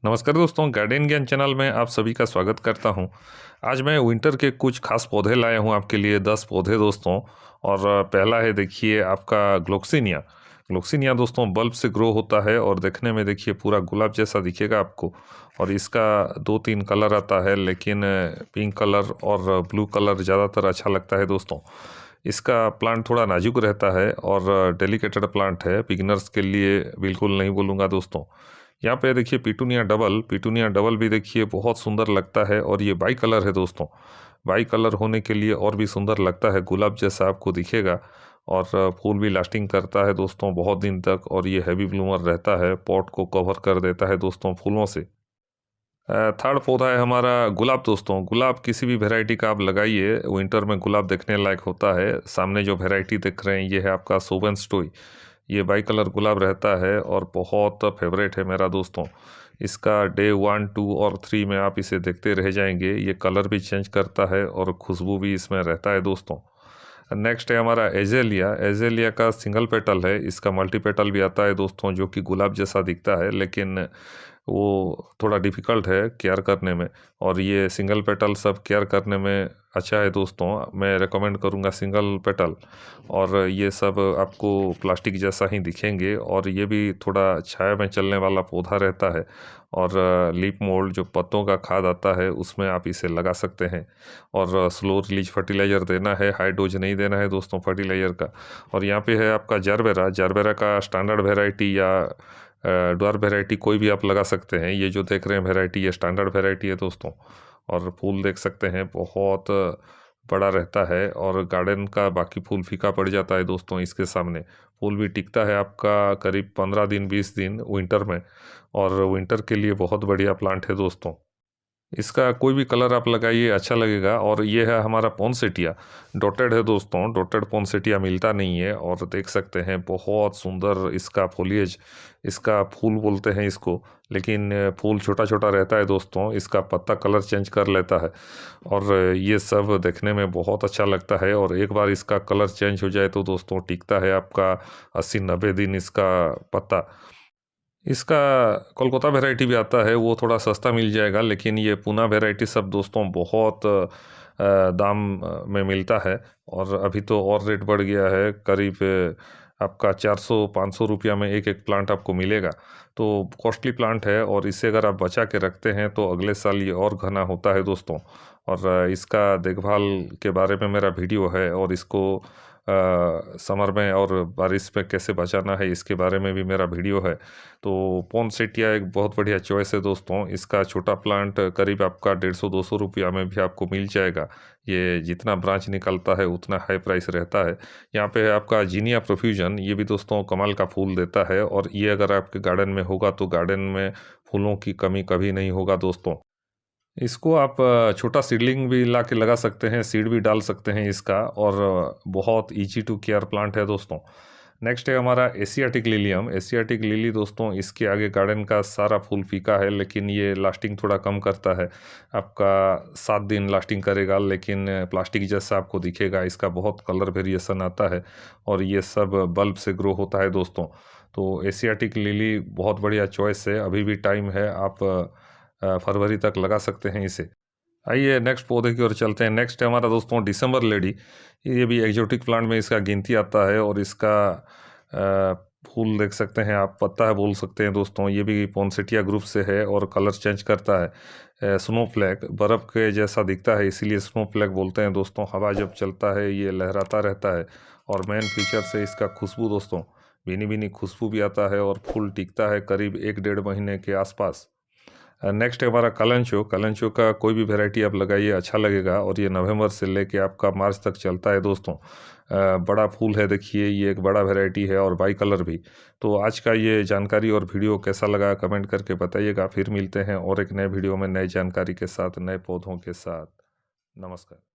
नमस्कार दोस्तों, गार्डन ज्ञान चैनल में आप सभी का स्वागत करता हूं। आज मैं विंटर के कुछ खास पौधे लाया हूं आपके लिए 10 पौधे दोस्तों। और पहला है देखिए आपका ग्लोक्सिनिया। ग्लोक्सिनिया दोस्तों बल्ब से ग्रो होता है और देखने में देखिए पूरा गुलाब जैसा दिखेगा आपको। और इसका 2-3 कलर आता है, लेकिन पिंक कलर और ब्लू कलर ज़्यादातर अच्छा लगता है दोस्तों। इसका प्लांट थोड़ा नाजुक रहता है और डेलिकेटेड प्लांट है, बिगिनर्स के लिए बिल्कुल नहीं बोलूँगा दोस्तों। यहाँ पे देखिए पिटूनिया डबल भी देखिए बहुत सुंदर लगता है और ये बाई कलर है दोस्तों। बाई कलर होने के लिए और भी सुंदर लगता है, गुलाब जैसा आपको दिखेगा। और फूल भी लास्टिंग करता है दोस्तों बहुत दिन तक, और ये हैवी ब्लूमर रहता है, पॉट को कवर कर देता है दोस्तों फूलों से। थर्ड पौधा है हमारा गुलाब दोस्तों। गुलाब किसी भी वैरायटी का आप लगाइए, विंटर में गुलाब देखने लायक होता है। सामने जो वैरायटी देख रहे हैं ये है आपका सोवन स्टोई। ये बाई कलर गुलाब रहता है और बहुत फेवरेट है मेरा दोस्तों। इसका डे 1, 2 और 3 में आप इसे देखते रह जाएंगे। ये कलर भी चेंज करता है और खुशबू भी इसमें रहता है दोस्तों। नेक्स्ट है हमारा एजेलिया। एजेलिया का सिंगल पेटल है, इसका मल्टी पेटल भी आता है दोस्तों, जो कि गुलाब जैसा दिखता है, लेकिन वो थोड़ा डिफ़िकल्ट है केयर करने में। और ये सिंगल पेटल सब केयर करने में अच्छा है दोस्तों, मैं रेकमेंड करूँगा सिंगल पेटल। और ये सब आपको प्लास्टिक जैसा ही दिखेंगे, और ये भी थोड़ा छाया में चलने वाला पौधा रहता है। और लीफ मोल्ड जो पत्तों का खाद आता है उसमें आप इसे लगा सकते हैं। और स्लो रिलीज फर्टिलाइज़र देना है, हाई डोज नहीं देना है दोस्तों फर्टिलाइज़र का। और यहाँ पे है आपका जारबेरा। जारबेरा का स्टैंडर्ड वेराइटी या ड्वार्फ वेराइटी कोई भी आप लगा सकते हैं। ये जो देख रहे हैं वेराइटी, ये स्टैंडर्ड वेराइटी है दोस्तों। और फूल देख सकते हैं बहुत बड़ा रहता है, और गार्डन का बाकी फूल फीका पड़ जाता है दोस्तों इसके सामने। फूल भी टिकता है आपका करीब 15 दिन 20 दिन विंटर में, और विंटर के लिए बहुत बढ़िया प्लांट है दोस्तों। इसका कोई भी कलर आप लगाइए अच्छा लगेगा। और ये है हमारा पोंसेटिया। डॉटेड है दोस्तों, डॉटेड पोंसेटिया मिलता नहीं है। और देख सकते हैं बहुत सुंदर इसका फोलिएज, इसका फूल बोलते हैं इसको, लेकिन फूल छोटा छोटा रहता है दोस्तों। इसका पत्ता कलर चेंज कर लेता है, और ये सब देखने में बहुत अच्छा लगता है। और एक बार इसका कलर चेंज हो जाए तो दोस्तों टिकता है आपका 80-90 दिन इसका पत्ता। इसका कोलकाता वैरायटी भी आता है, वो थोड़ा सस्ता मिल जाएगा, लेकिन ये पूना वैरायटी सब दोस्तों बहुत दाम में मिलता है। और अभी तो और रेट बढ़ गया है, करीब आपका 400-500 रुपया में एक एक प्लांट आपको मिलेगा। तो कॉस्टली प्लांट है, और इसे अगर आप बचा के रखते हैं तो अगले साल ये और घना होता है दोस्तों। और इसका देखभाल के बारे में मेरा वीडियो है, और इसको समर में और बारिश में कैसे बचाना है इसके बारे में भी मेरा वीडियो है। तो पोंसेटिया एक बहुत बढ़िया चॉइस है दोस्तों। इसका छोटा प्लांट करीब आपका 150-200 रुपया में भी आपको मिल जाएगा। ये जितना ब्रांच निकलता है उतना हाई प्राइस रहता है। यहाँ पे है आपका जीनिया प्रोफ्यूजन। ये भी दोस्तों कमाल का फूल देता है, और ये अगर आपके गार्डन में होगा तो गार्डन में फूलों की कमी कभी नहीं होगा दोस्तों। इसको आप छोटा सीडलिंग भी ला के लगा सकते हैं, सीड भी डाल सकते हैं इसका। और बहुत ईजी टू केयर प्लांट है दोस्तों। नेक्स्ट है हमारा एशियाटिक लिलियम। एशियाटिक लिली दोस्तों, इसके आगे गार्डन का सारा फूल फीका है, लेकिन ये लास्टिंग थोड़ा कम करता है। आपका 7 दिन लास्टिंग करेगा, लेकिन प्लास्टिक जैसा आपको दिखेगा। इसका बहुत कलर वेरिएशन आता है, और ये सब बल्ब से ग्रो होता है दोस्तों। तो एशियाटिक लिली बहुत बढ़िया चॉइस है, अभी भी टाइम है, आप फरवरी तक लगा सकते हैं इसे। आइए नेक्स्ट पौधे की ओर चलते हैं। नेक्स्ट है हमारा दोस्तों दिसंबर लेडी। ये भी एक्जोटिक प्लांट में इसका गिनती आता है, और इसका फूल देख सकते हैं आप, पत्ता है बोल सकते हैं दोस्तों। ये भी पोंसेटिया ग्रुप से है, और कलर चेंज करता है। स्नो फ्लैग बर्फ़ के जैसा दिखता है, इसीलिए स्नो फ्लैग बोलते हैं दोस्तों। हवा जब चलता है ये लहराता रहता है। और मेन फीचर से इसका खुशबू दोस्तों, भीनी भीनी खुशबू भी आता है, और फूल टिकता है करीब 1-1.5 महीने के आसपास। नेक्स्ट है हमारा कलेंचो। कलेंचो का कोई भी वैरायटी आप लगाइए अच्छा लगेगा, और ये नवंबर से लेके आपका मार्च तक चलता है दोस्तों। बड़ा फूल है देखिए, ये एक बड़ा वैरायटी है, और बाई कलर भी। तो आज का ये जानकारी और वीडियो कैसा लगा कमेंट करके बताइएगा। फिर मिलते हैं और एक नए वीडियो में नई जानकारी के साथ, नए पौधों के साथ। नमस्कार।